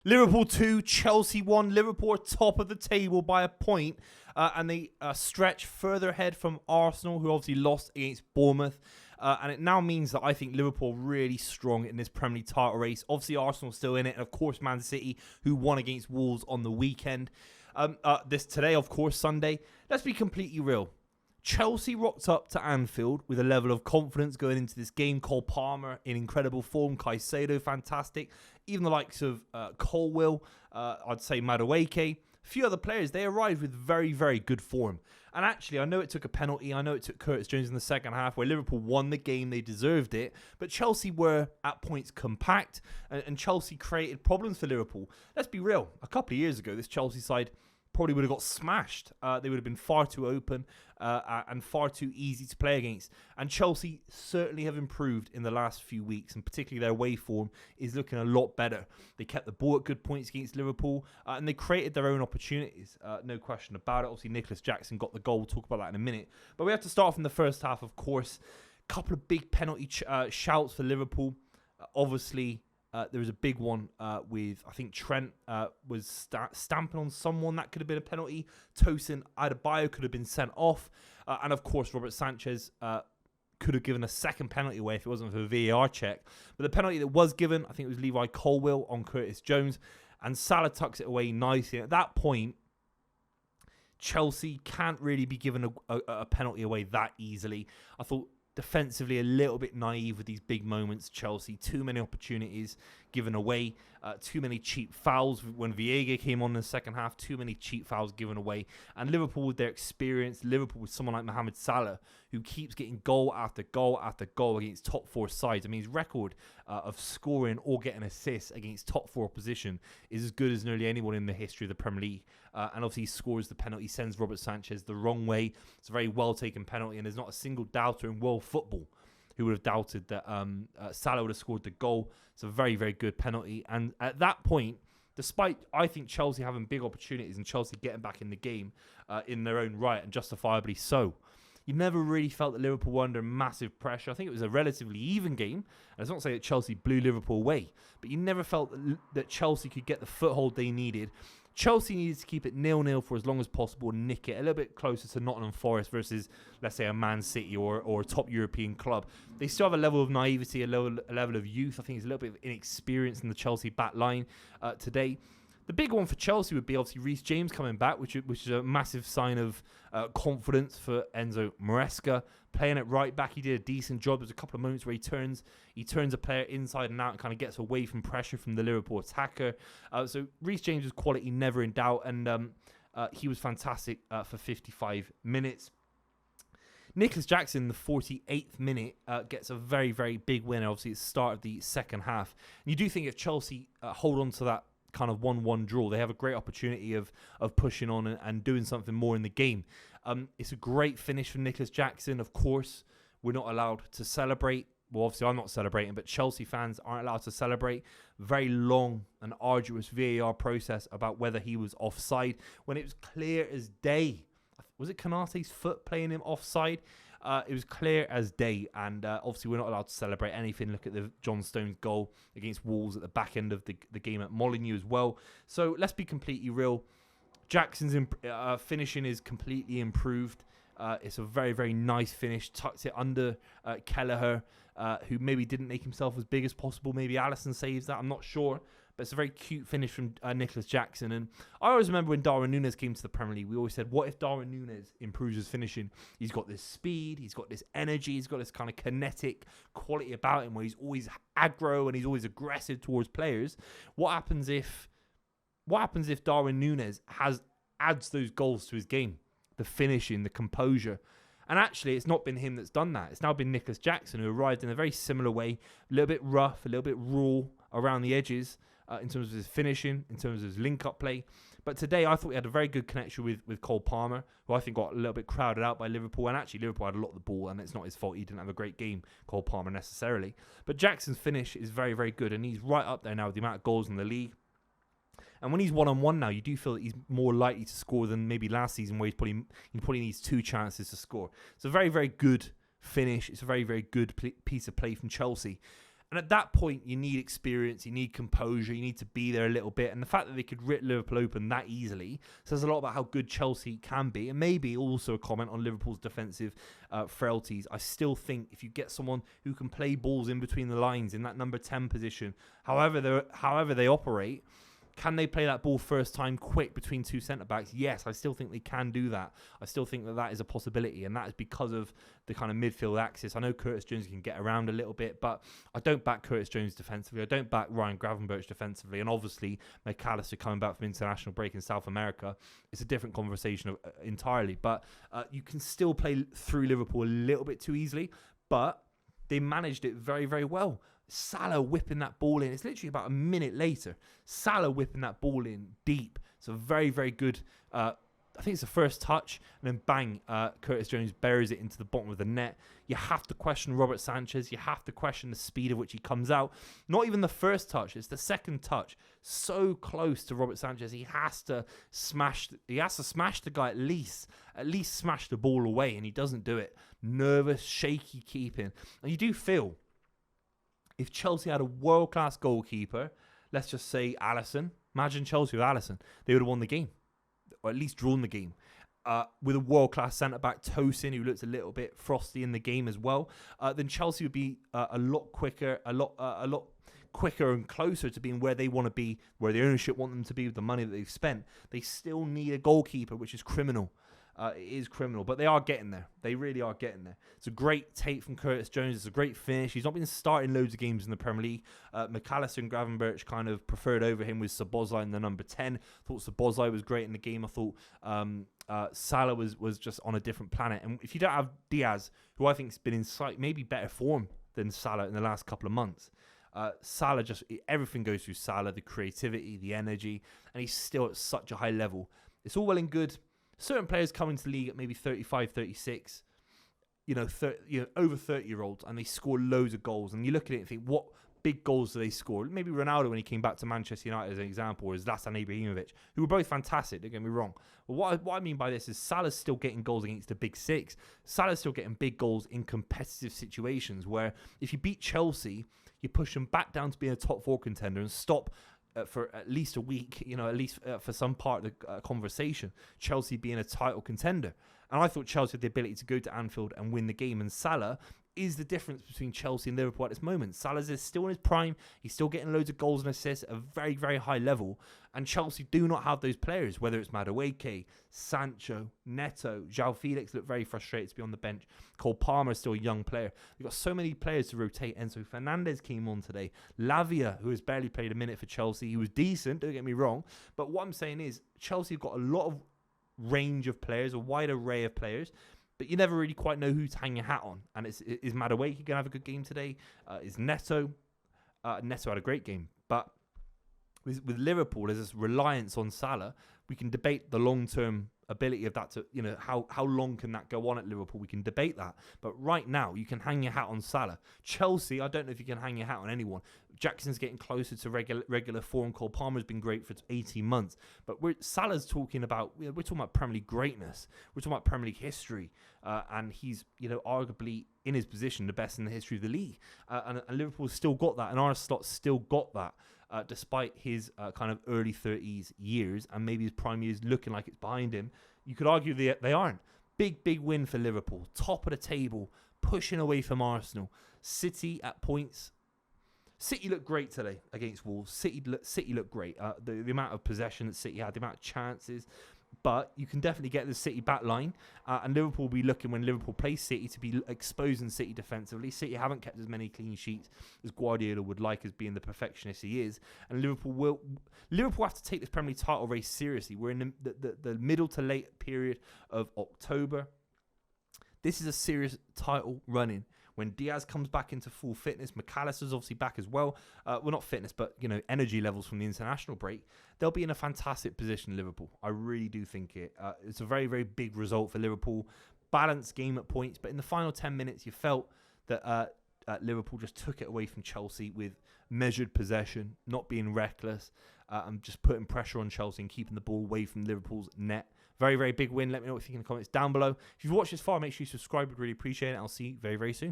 Liverpool 2, Chelsea 1. Liverpool are top of the table by a point, and they stretch further ahead from Arsenal, who obviously lost against Bournemouth. And it now means that I think Liverpool are really strong in this Premier League title race. Obviously, Arsenal still in it, and of course, Man City, who won against Wolves on the weekend. Today, of course, Sunday. Let's be completely real. Chelsea rocked up to Anfield with a level of confidence going into this game. Cole Palmer in incredible form. Caicedo, fantastic. Even the likes of Colwill, I'd say Madueke. A few other players, they arrived with very, very good form. And actually, I know it took a penalty. I know it took Curtis Jones in the second half where Liverpool won the game. They deserved it. But Chelsea were, at points, compact. And Chelsea created problems for Liverpool. Let's be real. A couple of years ago, this Chelsea side probably would have got smashed. They would have been far too open and far too easy to play against. And Chelsea certainly have improved in the last few weeks, and particularly their away form is looking a lot better. They kept the ball at good points against Liverpool, and they created their own opportunities. No question about it. Obviously, Nicholas Jackson got the goal. We'll talk about that in a minute. But we have to start from the first half, of course. A couple of big penalty shouts for Liverpool. Obviously, there was a big one with, I think Trent was stamping on someone. That could have been a penalty. Tosin Adebayo could have been sent off. And of course, Robert Sanchez could have given a second penalty away if it wasn't for a VAR check. But the penalty that was given, I think it was Levi Colwill on Curtis Jones. And Salah tucks it away nicely. And at that point, Chelsea can't really be given a penalty away that easily. I thought defensively a little bit naive with these big moments. Chelsea, too many opportunities given away, too many cheap fouls when Viega came on in the second half, too many cheap fouls given away. And Liverpool with their experience, Liverpool with someone like Mohamed Salah, who keeps getting goal after goal after goal against top four sides. I mean, his record of scoring or getting assists against top four opposition is as good as nearly anyone in the history of the Premier League. And obviously he scores the penalty, sends Robert Sanchez the wrong way. It's a very well taken penalty, and there's not a single doubter in world football who would have doubted that Salah would have scored the goal. It's a very, very good penalty. And at that point, despite, I think, Chelsea having big opportunities and Chelsea getting back in the game in their own right, and justifiably so, you never really felt that Liverpool were under massive pressure. I think it was a relatively even game. And it's not to say that Chelsea blew Liverpool away, but you never felt that Chelsea could get the foothold they needed. Chelsea needed to keep it 0-0 for as long as possible and nick it a little bit closer to Nottingham Forest versus, let's say, a Man City or a top European club. They still have a level of naivety, a level of youth. I think it's a little bit of inexperience in the Chelsea back line today. The big one for Chelsea would be obviously Reece James coming back, which is a massive sign of confidence for Enzo Maresca. Playing it right back, he did a decent job. There's a couple of moments where he turns a player inside and out and kind of gets away from pressure from the Liverpool attacker. So Reece James' quality never in doubt, and he was fantastic for 55 minutes. Nicholas Jackson, the 48th minute, gets a very, very big winner. Obviously, it's the start of the second half. And you do think if Chelsea hold on to that kind of 1-1 draw, they have a great opportunity of pushing on and doing something more in the game. It's a great finish from Nicholas Jackson. Of course, we're not allowed to celebrate. Well, obviously, I'm not celebrating, but Chelsea fans aren't allowed to celebrate. Very long and arduous VAR process about whether he was offside when it was clear as day. Was it Konate's foot playing him offside? It was clear as day, and obviously we're not allowed to celebrate anything. Look at the John Stones goal against Wolves at the back end of the game at Molineux as well. So let's be completely real. Jackson's finishing is completely improved. It's a very, very nice finish. Tucks it under Kelleher, who maybe didn't make himself as big as possible. Maybe Alisson saves that. I'm not sure. But it's a very cute finish from Nicholas Jackson. And I always remember when Darwin Núñez came to the Premier League, we always said, what if Darwin Núñez improves his finishing? He's got this speed, he's got this energy, he's got this kind of kinetic quality about him where he's always aggro and he's always aggressive towards players. What happens if Darwin Núñez adds those goals to his game? The finishing, the composure. And actually, it's not been him that's done that. It's now been Nicholas Jackson, who arrived in a very similar way, a little bit rough, a little bit raw around the edges, in terms of his finishing, in terms of his link-up play. But today, I thought he had a very good connection with Cole Palmer, who I think got a little bit crowded out by Liverpool. And actually, Liverpool had a lot of the ball, and it's not his fault. He didn't have a great game, Cole Palmer, necessarily. But Jackson's finish is very, very good, and he's right up there now with the amount of goals in the league. And when he's one-on-one now, you do feel that he's more likely to score than maybe last season, where he probably needs 2 chances to score. It's a very, very good finish. It's a very, very good piece of play from Chelsea. And at that point, you need experience, you need composure, you need to be there a little bit. And the fact that they could rip Liverpool open that easily says a lot about how good Chelsea can be. And maybe also a comment on Liverpool's defensive frailties. I still think if you get someone who can play balls in between the lines in that number 10 position, however they operate, can they play that ball first time quick between two centre-backs? Yes, I still think they can do that. I still think that is a possibility, and that is because of the kind of midfield axis. I know Curtis Jones can get around a little bit, but I don't back Curtis Jones defensively. I don't back Ryan Gravenberch defensively, and obviously McAllister coming back from international break in South America, it's a different conversation entirely. But you can still play through Liverpool a little bit too easily, but they managed it very, very well. Salah whipping that ball in. It's literally about a minute later. Salah whipping that ball in deep. So very, very good. I think it's the first touch. And then bang, Curtis Jones buries it into the bottom of the net. You have to question Robert Sanchez. You have to question the speed of which he comes out. Not even the first touch. It's the second touch. So close to Robert Sanchez. He has to smash the guy at least smash the ball away. And he doesn't do it. Nervous, shaky keeping. And you do feel, if Chelsea had a world-class goalkeeper, let's just say Alisson, imagine Chelsea with Alisson, they would have won the game, or at least drawn the game. With a world-class centre-back, Tosin, who looks a little bit frosty in the game as well, then Chelsea would be a lot quicker and closer to being where they want to be, where the ownership want them to be with the money that they've spent. They still need a goalkeeper, which is criminal. It is criminal, but they are getting there. They really are getting there. It's a great take from Curtis Jones. It's a great finish. He's not been starting loads of games in the Premier League. McAllister and Gravenberch kind of preferred over him with Szoboszlai in the number 10. Thought Szoboszlai was great in the game. I thought Salah was just on a different planet. And if you don't have Diaz, who I think has been in maybe better form than Salah in the last couple of months, Salah everything goes through Salah, the creativity, the energy, and he's still at such a high level. It's all well and good. Certain players come into the league at maybe 35, 36, over 30-year-olds, and they score loads of goals. And you look at it and think, what big goals do they score? Maybe Ronaldo when he came back to Manchester United as an example, or Zlatan Ibrahimovic, who were both fantastic, don't get me wrong. But what I mean by this is Salah's still getting goals against the big six. Salah's still getting big goals in competitive situations where if you beat Chelsea, you push them back down to being a top 4 contender and stop for at least a week, at least for some part of the conversation, Chelsea being a title contender. And I thought Chelsea had the ability to go to Anfield and win the game. And Salah is the difference between Chelsea and Liverpool at this moment. Salah is still in his prime. He's still getting loads of goals and assists at a very, very high level. And Chelsea do not have those players, whether it's Madueke, Sancho, Neto, João Felix look very frustrated to be on the bench. Cole Palmer is still a young player. They've got so many players to rotate. Enzo Fernandez came on today. Lavia, who has barely played a minute for Chelsea. He was decent, don't get me wrong. But what I'm saying is Chelsea have got a lot of range of players, a wide array of players, but you never really quite know who to hang your hat on. And is Madueke going to have a good game today? Is Neto? Neto had a great game. But with Liverpool, there's this reliance on Salah. We can debate the long-term ability of that to, how long can that go on at Liverpool? We can debate that. But right now, you can hang your hat on Salah. Chelsea, I don't know if you can hang your hat on anyone. Jackson's getting closer to regular form. Cole Palmer's been great for 18 months. But Salah's talking about, we're talking about Premier League greatness. We're talking about Premier League history. And he's, arguably in his position, the best in the history of the league. And Liverpool's still got that. And Arne Slot's still got that. Despite his kind of early 30s years and maybe his prime years looking like it's behind him, you could argue they aren't. Big win for Liverpool. Top of the table, pushing away from Arsenal. City at points. City looked great today against Wolves. City looked great. The amount of possession that City had, the amount of chances. But you can definitely get the City back line. And Liverpool will be looking, when Liverpool plays City, to be exposing City defensively. City haven't kept as many clean sheets as Guardiola would like, as being the perfectionist he is. And Liverpool have to take this Premier League title race seriously. We're in the middle to late period of October. This is a serious title running. When Diaz comes back into full fitness, McAllister's obviously back as well. Well, not fitness, but energy levels from the international break. They'll be in a fantastic position, Liverpool. I really do think it's a very, very big result for Liverpool. Balanced game at points, but in the final 10 minutes, you felt that Liverpool just took it away from Chelsea with measured possession, not being reckless, and just putting pressure on Chelsea and keeping the ball away from Liverpool's net. Very, very big win. Let me know what you think in the comments down below. If you've watched this far, make sure you subscribe. We'd really appreciate it. I'll see you very, very soon.